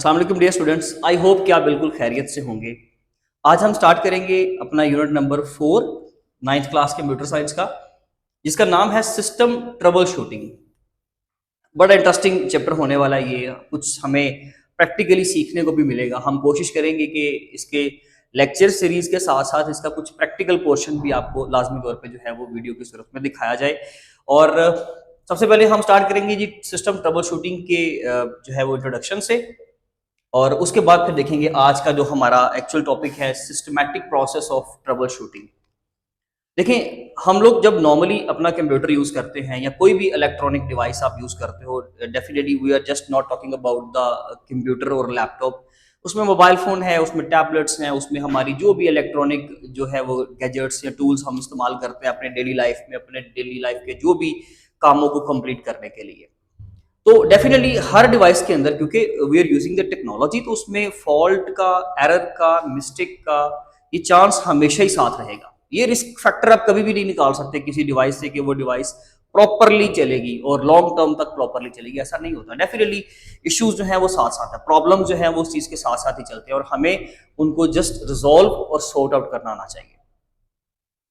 अस्सलाम वालेकुम dear students, I hope कि आप बिल्कुल खैरियत से होंगे। आज हम स्टार्ट करेंगे अपना unit number 4 ninth class computer science का, जिसका नाम है सिस्टम ट्रबल शूटिंग। बड़ा इंटरेस्टिंग चैप्टर होने वाला है ये। कुछ हमें प्रैक्टिकली सीखने को भी मिलेगा। हम कोशिश करेंगे कि इसके लेक्चर सीरीज के साथ साथ इसका कुछ प्रैक्टिकल पोर्शन भी आपको लाजमी तौर पे जो है वो वीडियो की सूरत में दिखाया जाए। और सबसे पहले हम स्टार्ट करेंगे जी सिस्टम ट्रबल शूटिंग के जो है वो इंट्रोडक्शन से, और उसके बाद फिर देखेंगे आज का जो हमारा एक्चुअल टॉपिक है systematic process of trouble shooting. देखिए, हम लोग जब नॉर्मली अपना कंप्यूटर यूज करते हैं या कोई भी इलेक्ट्रॉनिक डिवाइस आप यूज करते हो, definitely we are just not talking about the computer और लैपटॉप। उसमें मोबाइल फोन है, उसमें टैबलेट्स हैं, उसमें हमारी जो भी इलेक्ट्रॉनिक जो है वो गैजेट्स या टूल्स हम इस्तेमाल करते हैं अपने डेली लाइफ में, अपने डेली लाइफ के जो भी कामों को कंप्लीट करने के लिए। तो डेफिनेटली हर डिवाइस के अंदर, क्योंकि we are using the technology, तो उसमें फॉल्ट का, एरर का, मिस्टेक का ये चांस हमेशा ही साथ रहेगा। ये रिस्क फैक्टर आप कभी भी नहीं निकाल सकते किसी डिवाइस से कि वो डिवाइस प्रॉपरली चलेगी और लॉन्ग टर्म तक प्रॉपरली चलेगी, ऐसा नहीं होता। डेफिनेटली इश्यूज जो है वो साथ साथ है, प्रॉब्लम जो है वो उस चीज के साथ साथ ही चलते हैं और हमें उनको जस्ट रिजॉल्व और सॉर्ट आउट करना आना चाहिए।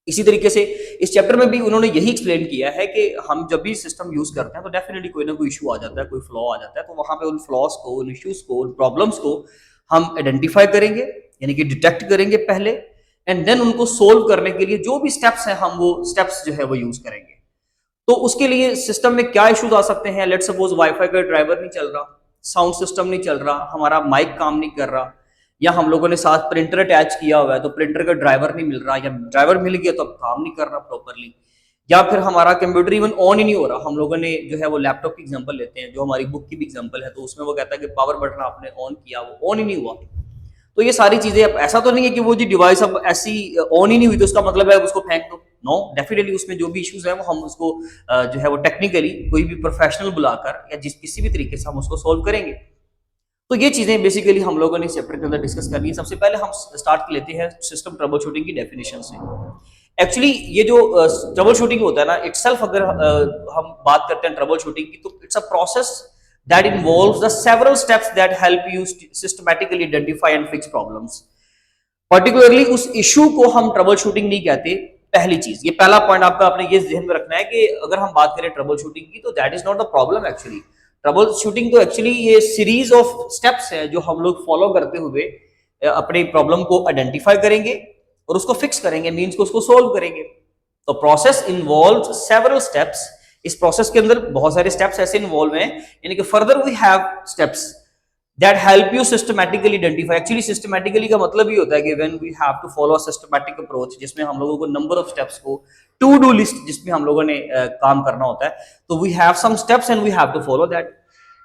इसी तरीके से इस चैप्टर में भी उन्होंने यही एक्सप्लेन किया है कि हम जब भी सिस्टम यूज करते हैं तो डेफिनेटली कोई ना कोई इशू आ जाता है, कोई फ्लॉ आ जाता है, तो वहां पे उन फ्लॉज को, उन इश्यूज को, उन प्रॉब्लम्स को हम आइडेंटिफाई करेंगे, यानी कि डिटेक्ट करेंगे पहले, एंड देन उनको सोल्व करने के लिए जो भी स्टेप्स हैं हम वो स्टेप्स जो है वो यूज करेंगे। तो उसके लिए सिस्टम में क्या इश्यूज आ सकते हैं? लेट्स सपोज वाईफाई का ड्राइवर नहीं चल रहा, साउंड सिस्टम नहीं चल रहा, हमारा माइक काम नहीं कर रहा, या हम लोगों ने साथ प्रिंटर अटैच किया हुआ है तो प्रिंटर का ड्राइवर नहीं मिल रहा, या ड्राइवर मिल गया तो अब काम नहीं कर रहा प्रॉपरली, या फिर हमारा कंप्यूटर इवन ऑन ही नहीं हो रहा। हम लोगों ने जो है वो लैपटॉप की एग्जांपल लेते हैं, जो हमारी बुक की भी एग्जांपल है, तो उसमें वो कहता है कि पावर बटन आपने ऑन किया, वो ऑन ही नहीं हुआ। तो ये सारी चीजें, अब ऐसा तो नहीं है कि वो जी डिवाइस अब ऐसी ऑन ही नहीं हुई तो उसका मतलब है उसको फेंक दो। नो, डेफिनेटली उसमें जो भी इश्यूज है वो हम उसको जो है वो टेक्निकली कोई भी प्रोफेशनल बुलाकर या जिस किसी भी तरीके से हम उसको सोल्व करेंगे। तो ये चीजें बेसिकली हम लोगों ने इस चैप्टर के अंदर डिस्कस करनी है। सबसे पहले हम स्टार्ट लेते हैं सिस्टम ट्रबल शूटिंग की डेफिनेशन से। एक्चुअली ये जो ट्रबल शूटिंग होता है ना, इटसेल्फ अगर हम बात करते हैं ट्रबल शूटिंग की, तो it's a process that involves the several steps that help you systematically identify and fix problems. Particularly उस इशू को हम ट्रबल शूटिंग नहीं कहते। पहली चीज, ये पहला पॉइंट आपका अपने ये ध्यान में रखना है कि अगर हम बात करें ट्रबल शूटिंग की, तो that is not the problem actually. Trouble shooting तो एक्चुअली ये सीरीज ऑफ स्टेप्स है जो हम लोग फॉलो करते हुए अपने प्रॉब्लम को आइडेंटिफाई करेंगे और उसको फिक्स करेंगे, मींस को उसको सोल्व करेंगे। तो प्रोसेस इन्वॉल्व सेवरल स्टेप्स। इस प्रोसेस के अंदर बहुत सारे स्टेप्स ऐसे इन्वॉल्व हैं, यानी कि further we have steps that help you systematically identify. Actually systematically का मतलब ही होता है कि when we have to follow a systematic approach, जिसमें हम लोगों को नंबर ऑफ स्टेप्स को, टू डू लिस्ट जिसमें हम लोगों ने काम करना होता है, तो we have some steps and we have to follow that.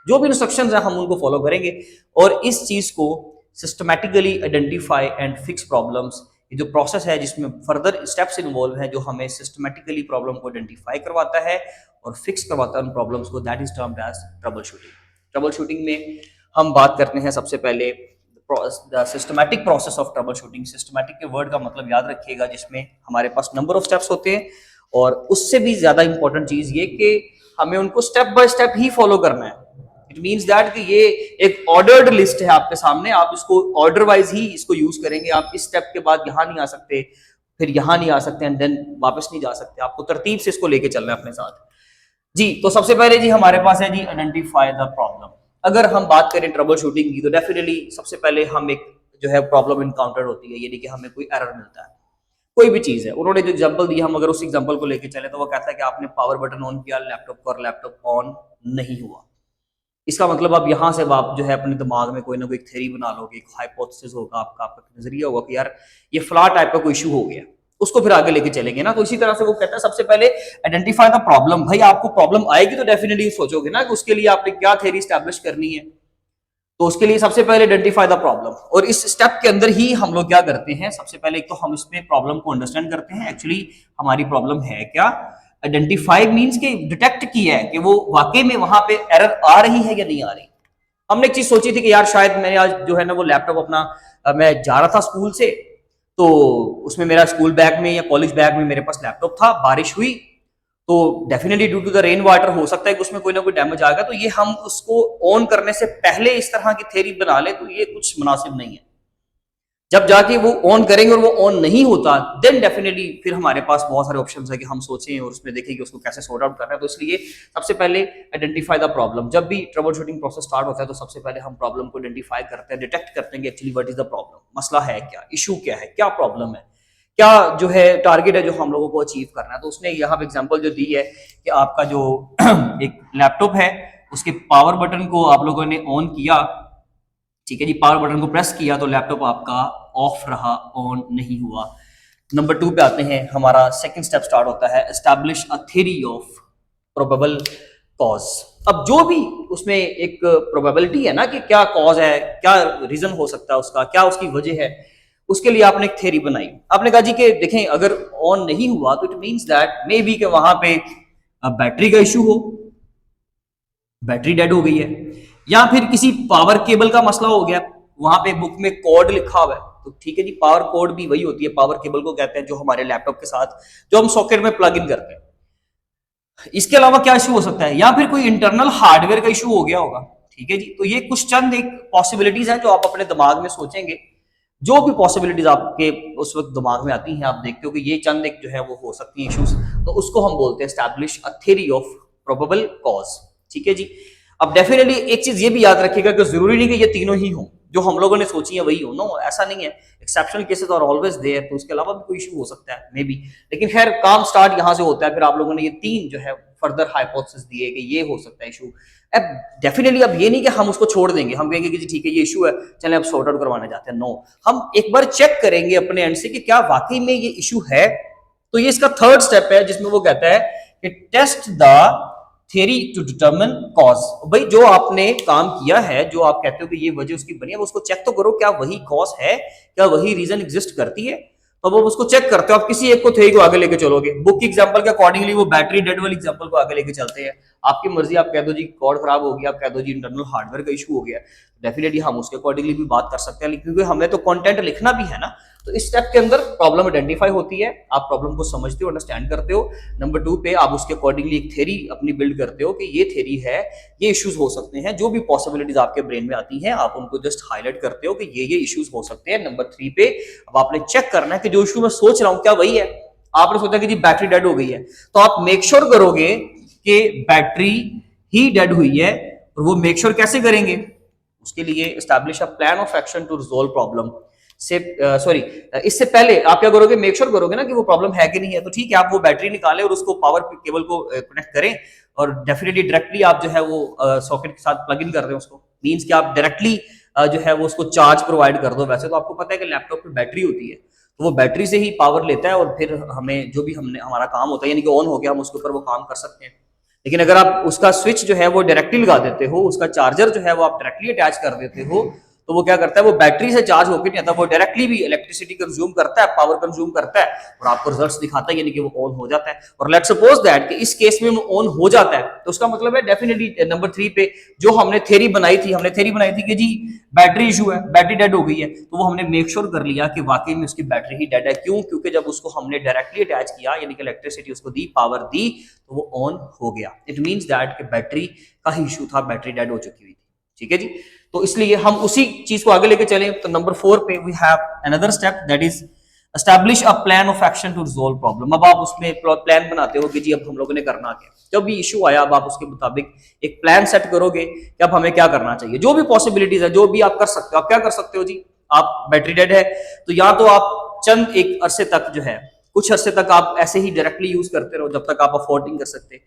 जो भी इंस्ट्रक्शंस हैं हम उनको फॉलो करेंगे और इस चीज को systematically identify and fix problems, ये जो प्रोसेस है जिसमें फर्दर स्टेप्स इन्वॉल्व हैं जो हमें सिस्टमैटिकली प्रॉब्लम को आइडेंटिफाई करवाता है और फिक्स करवाता है उन प्रॉब्लम्स को, that is termed as trouble shooting. Trouble shooting में हम बात करते हैं सबसे पहले the systematic process of trouble shooting. Systematic के वर्ड का मतलब याद रखिएगा, जिसमें हमारे पास नंबर ऑफ स्टेप्स होते हैं और उससे भी ज्यादा इंपॉर्टेंट चीज ये कि हमें उनको step by step he follow करना है। इट मींस दैट कि ये एक ऑर्डर्ड लिस्ट है आपके सामने, आप इसको ऑर्डर वाइज ही इसको यूज करेंगे। आप इस स्टेप के बाद यहाँ नहीं आ सकते, फिर यहाँ नहीं आ सकते एंड देन वापस नहीं जा सकते, आपको तरतीब से इसको लेके चलना है अपने साथ जी। तो सबसे पहले जी हमारे पास है जी आइडेंटिफाई द प्रॉब्लम। अगर हम बात करें ट्रबल शूटिंग की, तो डेफिनेटली सबसे पहले हम एक जो है प्रॉब्लम इनकाउंटर होती है, यानी कि हमें कोई एरर मिलता है, कोई भी चीज है। उन्होंने जो एग्जांपल दिया, हम अगर उस एग्जांपल को लेके चले तो वो कहता है कि आपने पावर बटन ऑन किया लैपटॉप को और लैपटॉप ऑन नहीं हुआ। इसका मतलब आप यहाँ से आप जो है अपने दिमाग में कोई ना कोई थ्योरी बना लोगे, एक हाइपोथेसिस होगा आपका, आपका नजरिया होगा कि यार ये फ्लॉ टाइप का कोई इशू हो गया, उसको फिर आगे लेके चलेंगे ना। तो इसी तरह से वो कहता है सबसे पहले आइडेंटिफाई द प्रॉब्लम। भाई आपको प्रॉब्लम आएगी तो डेफिनेटली सोचोगे ना कि उसके लिए आपने क्या थ्योरी स्टैब्लिश करनी है, तो उसके लिए सबसे पहले आइडेंटिफाई द प्रॉब्लम। और इस स्टेप के अंदर ही हम लोग क्या करते हैं, सबसे पहले एक तो हम इसमें प्रॉब्लम को अंडरस्टैंड करते हैं, एक्चुअली हमारी प्रॉब्लम है क्या। आइडेंटिफाई मींस के डिटेक्ट किया है कि वो वाकई में वहां पे एरर आ रही है या नहीं आ रही। हमने एक चीज सोची थी कि यार शायद मैंने आज जो है ना वो लैपटॉप अपना मैं जा रहा था स्कूल से, तो उसमें मेरा स्कूल बैग में या कॉलेज बैग में मेरे पास लैपटॉप था, बारिश हुई तो definitely due to the rain water हो सकता है कि उसमें कोई ना कोई डैमेज आ गया, तो ये हम उसको ऑन करने से पहले इस तरह की थ्योरी बना ले तो ये कुछ मुनासिब नहीं है। जब जाके वो ऑन करेंगे और वो ऑन नहीं होता, देन डेफिनेटली फिर हमारे पास बहुत सारे ऑप्शंस है कि हम सोचें और उसमें देखें कि उसको कैसे सॉर्ट आउट करना है। तो इसलिए सबसे पहले आइडेंटिफाई द प्रॉब्लम। जब भी ट्रबल शूटिंग प्रोसेस स्टार्ट होता है तो सबसे पहले हम प्रॉब्लम को आइडेंटिफाई करते हैं, डिटेक्ट करते हैं कि actually what is the problem, मसला है क्या, इशू क्या है, क्या प्रॉब्लम है, क्या जो है टारगेट है जो हम लोगों को अचीव करना है। तो उसने यहाँ पे एग्जांपल जो दी है कि आपका जो एक लैपटॉप है उसके पावर बटन को आप लोगों ने ऑन किया, ठीक है जी, पावर बटन को प्रेस किया तो लैपटॉप आपका ऑफ रहा, ऑन नहीं हुआ। नंबर 2 पे आते हैं, हमारा सेकंड स्टेप स्टार्ट होता है establish a theory of probable cause. अब जो भी उसमें एक प्रोबेबिलिटी है ना कि क्या कॉज है, क्या रीजन हो सकता है उसका, क्या उसकी वजह है, उसके लिए आपने एक थ्योरी बनाई। आपने कहा जी कि देखें अगर ऑन नहीं हुआ तो it means that may be कि वहां पे बैटरी का इशू हो, बैटरी डेड हो गई है, या फिर किसी पावर केबल का मसला हो गया, वहां पे बुक में कोड लिखा हुआ है तो ठीक है जी, पावर कोड भी वही होती है, पावर केबल को कहते हैं जो हमारे लैपटॉप के साथ जो हम सॉकेट में प्लग इन करते हैं। इसके अलावा क्या इशू हो सकता है, या फिर कोई इंटरनल हार्डवेयर का इशू हो गया होगा, ठीक है जी। तो ये कुछ चंद एक पॉसिबिलिटीज हैं जो आप अपने दिमाग में सोचेंगे, जो भी पॉसिबिलिटीज आपके उस वक्त दिमाग में आती हैं, आप देखते हो कि ये चंद एक जो है वो हो सकती है इश्यूज, तो उसको हम बोलते हैं establish a theory of probable cause, ठीक है जी। अब डेफिनेटली एक चीज ये भी याद रखिएगा कि जरूरी नहीं कि ये तीनों ही हो जो हम लोगों ने सोची है वही हो, नो ऐसा नहीं है, exceptional cases are always there, तो उसके अलावा भी कोई इशू हो सकता है मे बी, लेकिन खैर काम स्टार्ट यहां से होता है। फिर आप लोगों ने ये 3 जो है फर्दर हाइपोथेसिस दिए कि ये हो सकता है इशू। अब डेफिनेटली अब ये नहीं कि हम उसको छोड़ देंगे, हम कहेंगे कि जी ठीक है ये इशू है, चलें अब सॉर्ट आउट करवाने जाते हैं, नो, हम एक बार चेक करेंगे अपने एंड से कि क्या वाकई में ये इशू है। तो ये इसका थर्ड स्टेप है जिसमें वो कहता है कि test the theory to determine cause. भाई जो आपने काम किया है, जो आप कहते हो कि ये वजह उसकी बनी है, उसको चेक तो करो क्या वही कॉज है, क्या वही रीजन एग्जिस्ट करती है। तो वो उसको चेक करते हो, आप किसी एक को थ्योरी को आगे लेके चलोगे। बुक की एग्जांपल के अकॉर्डिंगली वो बैटरी डेड वाली एग्जांपल को आगे लेके चलते हैं, आपकी मर्जी, आप कह दो जी कॉर्ड खराब हो गया, आप कह दो जी इंटरनल हार्डवेयर का इशू हो गया, डेफिनेटली हम उसके अकॉर्डिंगली भी बात कर सकते हैं, क्योंकि हमें तो कंटेंट लिखना भी है ना। तो इस स्टेप के अंदर प्रॉब्लम आइडेंटिफाई होती है, आप प्रॉब्लम को समझते हो, अंडरस्टैंड करते हो। नंबर 2 पे आप उसके अकॉर्डिंगली एक थ्योरी अपनी बिल्ड करते हो कि ये थ्योरी है, ये इश्यूज हो सकते हैं, जो भी पॉसिबिलिटीज आपके ब्रेन में आती हैं आप उनको जस्ट हाईलाइट करते हो कि ये इश्यूज हो सकते हैं। नंबर 3 पे अब आपने चेक करना है कि जो इशू मैं सोच रहा हूं क्या वही है। आपने सोचा कि जी बैटरी डेड हो गई है, तो आप मेक श्योर करोगे कि बैटरी ही डेड हुई है, और वो मेक श्योर कैसे करेंगे, उसके लिए establish a plan of action to resolve problem से इससे पहले आप क्या करोगे, मेक श्योर करोगे ना कि वो प्रॉब्लम है कि नहीं है। तो ठीक है, आप वो बैटरी निकालें और उसको पावर केबल को कनेक्ट करें, और डेफिनेटली डायरेक्टली आप जो है वो सॉकेट के साथ प्लग इन कर रहे हो उसको, मींस कि आप डायरेक्टली जो है वो उसको चार्ज प्रोवाइड कर दो। वैसे तो आपको पता है कि लैपटॉप में बैटरी होती है, तो वो बैटरी से ही पावर लेता है, और फिर हमें जो भी हमने हमारा काम होता है यानी कि ऑन हो गया, हम उसके ऊपर वो काम कर सकते हैं। लेकिन अगर आप उसका स्विच जो है वो डायरेक्टली लगा देते हो, उसका चार्जर जो है वो आप डायरेक्टली अटैच कर देते हो, तो वो क्या करता है, वो बैटरी से चार्ज होकर नहीं आता, वो डायरेक्टली भी इलेक्ट्रिसिटी कंज्यूम करता है, पावर कंज्यूम करता है, और आपको रिजल्ट्स दिखाता है, यानी कि वो ऑन हो जाता है। और लेट्स सपोज दैट कि इस केस में वो ऑन हो जाता है, तो उसका मतलब है डेफिनेटली नंबर 3 पे जो हमने थ्योरी बनाई थी, कि जी बैटरी इशू है, बैटरी डेड हो गई है, तो वो हमने मेक श्योर कर लिया कि वाकई में उसकी बैटरी ही डेड है। क्यों? क्योंकि जब उसको हमने डायरेक्टली अटैच किया, यानी कि इलेक्ट्रिसिटी उसको दी, पावर दी, तो वो ऑन हो गया। इट मींस दैट कि बैटरी का ही इशू था, बैटरी डेड हो चुकी हुई थी, ठीक है जी। तो इसलिए हम उसी चीज को आगे लेके चले। तो नंबर 4 पे we have another step, that is establish a plan of action to resolve problem. अब आप उसमें प्लान बनाते हो कि जी अब हम लोगों ने करना क्या, जब भी इशू आया अब आप उसके मुताबिक एक प्लान सेट करोगे कि अब हमें क्या करना चाहिए, जो भी पॉसिबिलिटीज है, जो भी आप कर सकते हो। आप क्या कर सकते हो जी, आप बैटरी डेड है तो या तो आप चंद एक अरसे तक जो है, कुछ अरसे तक आप ऐसे ही डायरेक्टली यूज करते रहो जब तक आप अफोर्ड नहीं कर सकते।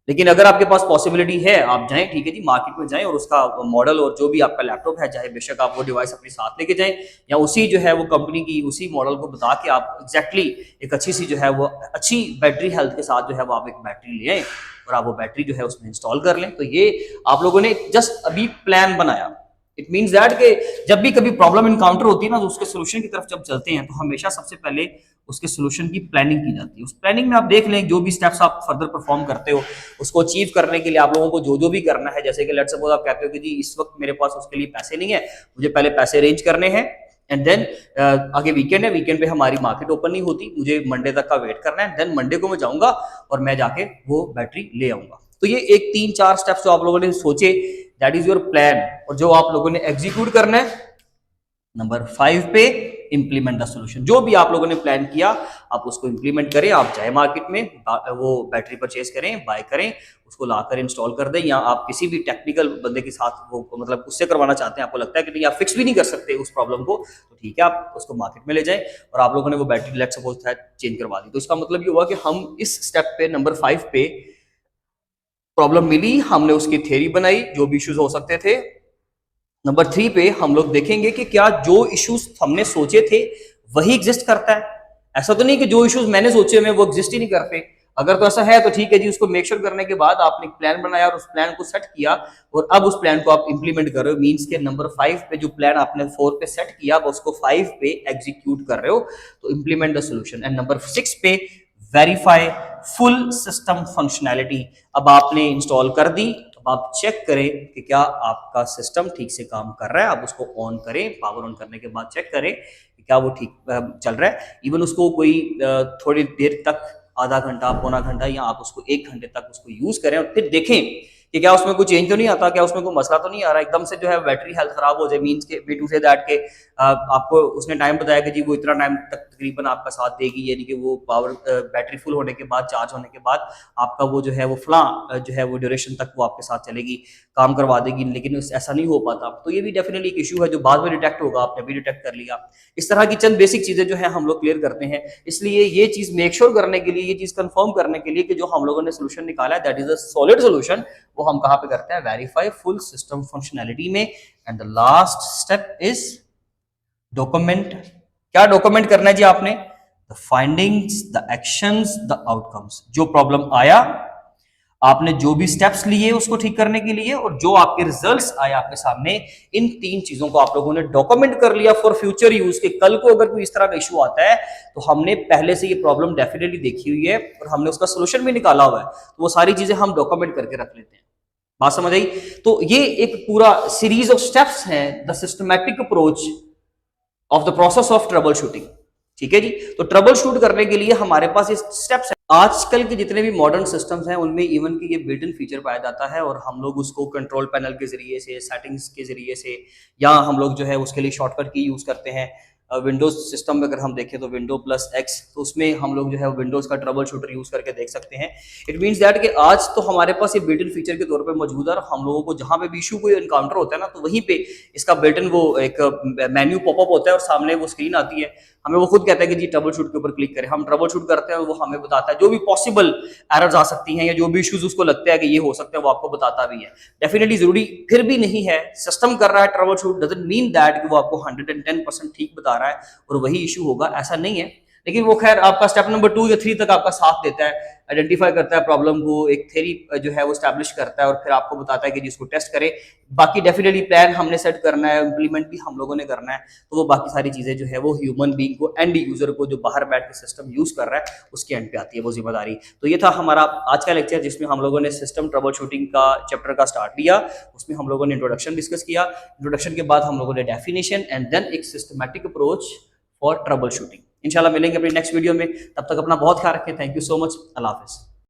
लेकिन अगर आपके पास पॉसिबिलिटी है, आप जाएं, ठीक है जी, मार्केट में जाएं और उसका मॉडल और जो भी आपका लैपटॉप है, चाहे बेशक आप वो डिवाइस अपने साथ लेके जाएं, या उसी जो है वो कंपनी की उसी मॉडल को बता के आप एग्जैक्टली एक अच्छी सी जो है वो अच्छी बैटरी हेल्थ के साथ जो है वो आप एक बैटरी ले आए और आप वो बैटरी जो है उसमें इंस्टॉल कर लें। तो ये आप लोगों ने जस्ट अभी प्लान बनाया। इट मीन्स दैट कि जब भी कभी प्रॉब्लम इनकाउंटर होती है ना, तो उसके सोल्यूशन की तरफ जब चलते हैं तो हमेशा सबसे पहले उसके सोल्यूशन की प्लानिंग की जाती है। उस प्लानिंग में आप देख लें जो भी स्टेप्स आप फर्दर परफॉर्म करते हो, उसको अचीव करने के लिए आप लोगों को जो भी करना है, जैसे कि लेट्स सपोज आप कहते हो कि जी इस वक्त मेरे पास उसके लिए पैसे नहीं है, मुझे पहले पैसे अरेंज करने हैं, एंड देन आगे वीकेंड है, वीकेंड पे हमारी मार्केट ओपन नहीं होती, मुझे मंडे तक का वेट करना है, देन मंडे को मैं जाऊंगा और मैं जाके वो बैटरी ले आऊंगा। तो ये एक 3-4 स्टेप्स जो आप लोगों ने सोचे, दैट इज योर प्लान, और जो आप लोगों ने एग्जीक्यूट करना है नंबर 5 पे, इंप्लीमेंट द सोल्यूशन। जो भी आप लोगों ने प्लान किया आप उसको इंप्लीमेंट करें, आप जाए मार्केट में वो बैटरी परचेज करें, बाय करें, उसको लाकर इंस्टॉल कर दें, या आप किसी भी टेक्निकल बंदे के साथ वो मतलब उससे करवाना चाहते हैं, आपको लगता है कि नहीं आप फिक्स भी नहीं कर सकते उस प्रॉब्लम को, तो ठीक है आप उसको मार्केट में ले जाएं और आप लोगों ने वो बैटरी लेट सपोज चेंज करवा दी। तो इसका मतलब ये हुआ कि हम इस स्टेप पे नंबर 5 पे प्रॉब्लम मिली, हमने उसकी थ्योरी बनाई, जो भी इश्यूज हो सकते थे। नंबर 3 पे हम लोग देखेंगे कि क्या जो इश्यूज हमने सोचे थे वही एग्जिस्ट करता है। ऐसा तो नहीं कि जो इश्यूज मैंने सोचे हुए वो एग्जिस्ट ही नहीं करते। अगर तो ऐसा है तो ठीक है जी, उसको मेक श्योर करने के बाद आपने एक प्लान बनाया और उस प्लान को सेट किया और अब उस प्लान को आप इंप्लीमेंट कर रहे हो, मींस के नंबर 5 पे जो प्लान आपने 4 पे सेट किया आप उसको 5 पे एग्जीक्यूट कर रहे हो, तो implement the solution. And number 6 पे वेरीफाई फुल सिस्टम फंक्शनैलिटी। अब आपने इंस्टॉल कर दी, अब आप चेक करें कि क्या आपका सिस्टम ठीक से काम कर रहा है। आप उसको ऑन करें, पावर ऑन करने के बाद चेक करें कि क्या वो ठीक चल रहा है। इवन उसको कोई थोड़ी देर तक, आधा घंटा, पौना घंटा, या आप उसको 1 घंटे तक उसको यूज करें और फिर देखें कि क्या उसमें कोई चेंज तो नहीं आता, क्या उसमें कोई मसला तो नहीं आ रहा, एकदम से जो है बैटरी हेल्थ खराब हो जाए। मींस के बी टू से दैट के आपको उसने टाइम बताया कि जी वो इतना टाइम तक तकरीबन आपका साथ देगी, यानी कि वो पावर बैटरी फुल होने के बाद, चार्ज होने के बाद आपका वो जो है वो फला जो है वो ड्यूरेशन तक वो आपके साथ चलेगी, काम करवा देगी, लेकिन ऐसा नहीं हो पाता। तो ये भी डेफिनेटली एक इशू है जो बाद में डिटेक्ट होगा, आपने भी डिटेक्ट कर लिया। इस तरह की चंद बेसिक चीजें जो है हम लोग क्लियर करते हैं। इसलिए ये चीज मेक श्योर करने के लिए, ये चीज कंफर्म करने के लिए कि जो हम लोगों ने सोल्यूशन निकाला है that is a solid solution, वो हम कहां पे करते हैं, वेरीफाई फुल सिस्टम फंक्शनैलिटी में। And the last step is document. क्या डॉक्यूमेंट करना है जी आपने, the findings, the actions, the outcomes. जो प्रॉब्लम आया, आपने जो भी स्टेप्स लिए उसको ठीक करने के लिए, और जो आपके रिजल्ट्स आए आपके सामने, इन 3 चीजों को आप लोगों ने डॉक्यूमेंट कर लिया फॉर फ्यूचर यूज। के कल को अगर कोई इस तरह का इशू आता है तो हमने पहले से ये प्रॉब्लम डेफिनेटली देखी हुई है और हमने उसका सोल्यूशन भी निकाला हुआ है, तो वो सारी चीजें हम डॉक्यूमेंट करके रख लेते हैं। बात समझ आई? तो ये एक पूरा सीरीज ऑफ स्टेप्स हैं, the systematic approach of the process of trouble shooting. ठीक है जी, तो ट्रबल शूट करने के लिए हमारे पास ये स्टेप्स है। आजकल के जितने भी मॉडर्न सिस्टम्स हैं उनमें इवन की ये बिल्ट इन फीचर पाया जाता है, और हम लोग उसको कंट्रोल पैनल के जरिए से, सेटिंग्स के जरिए से, या हम लोग जो है उसके लिए शॉर्टकट की यूज करते हैं। विंडोज सिस्टम में अगर हम देखें तो विंडो प्लस एक्स, तो उसमें हम लोग जो है विंडोज का ट्रबल शूटर यूज करके देख सकते हैं। इट मींस दैट कि आज तो हमारे पास ये बिल्ट इन फीचर के तौर पे मौजूद है, और हम लोगों को जहां पे भी इशू कोई एनकाउंटर होता है ना, तो वहीं पे इसका बिल्ट इन वो एक मेन्यू पॉपअप होता है और सामने वो स्क्रीन आती है, हमें वो खुद कहता है कि जी ट्रबल शूट के ऊपर क्लिक करें। हम ट्रबल शूट करते हैं और वो हमें बताता है जो भी पॉसिबल एरर्स आ सकती हैं या जो भी इश्यूज उसको लगता है कि ये हो सकते हैं, वो आपको बताता भी है। डेफिनेटली जरूरी फिर भी नहीं है, सिस्टम कर रहा है trouble shoot doesn't mean that कि वो आपको 110% ठीक बता रहा है और वही इशू होगा, ऐसा नहीं है। लेकिन वो खैर आपका स्टेप नंबर 2 या 3 तक आपका साथ देता है, आइडेंटिफाई करता है प्रॉब्लम को, एक थ्योरी जो है वो स्टैब्लिश करता है और फिर आपको बताता है कि जिसको टेस्ट करें। बाकी डेफिनेटली प्लान हमने सेट करना है, इंप्लीमेंट भी हम लोगों ने करना है, तो वो बाकी सारी चीजें जो है वो ह्यूमन बीइंग को, एंड यूजर को जो बाहर बैठ के सिस्टम यूज कर रहा है उसके एंड पे आती है वो जिम्मेदारी। तो ये था हमारा आज का लेक्चर, जिसमें हम लोगों ने सिस्टम ट्रबल शूटिंग का चैप्टर का स्टार्ट लिया। उसमें हम लोगों ने इंट्रोडक्शन डिस्कस किया, इंट्रोडक्शन के बाद हम लोगों ने डेफिनेशन एंड देन एक systematic approach for trouble shooting. इंशाल्लाह मिलेंगे अपनी नेक्स्ट वीडियो में, तब तक अपना बहुत ख्याल रखें। थैंक यू सो मच, अल्लाह हाफिज़।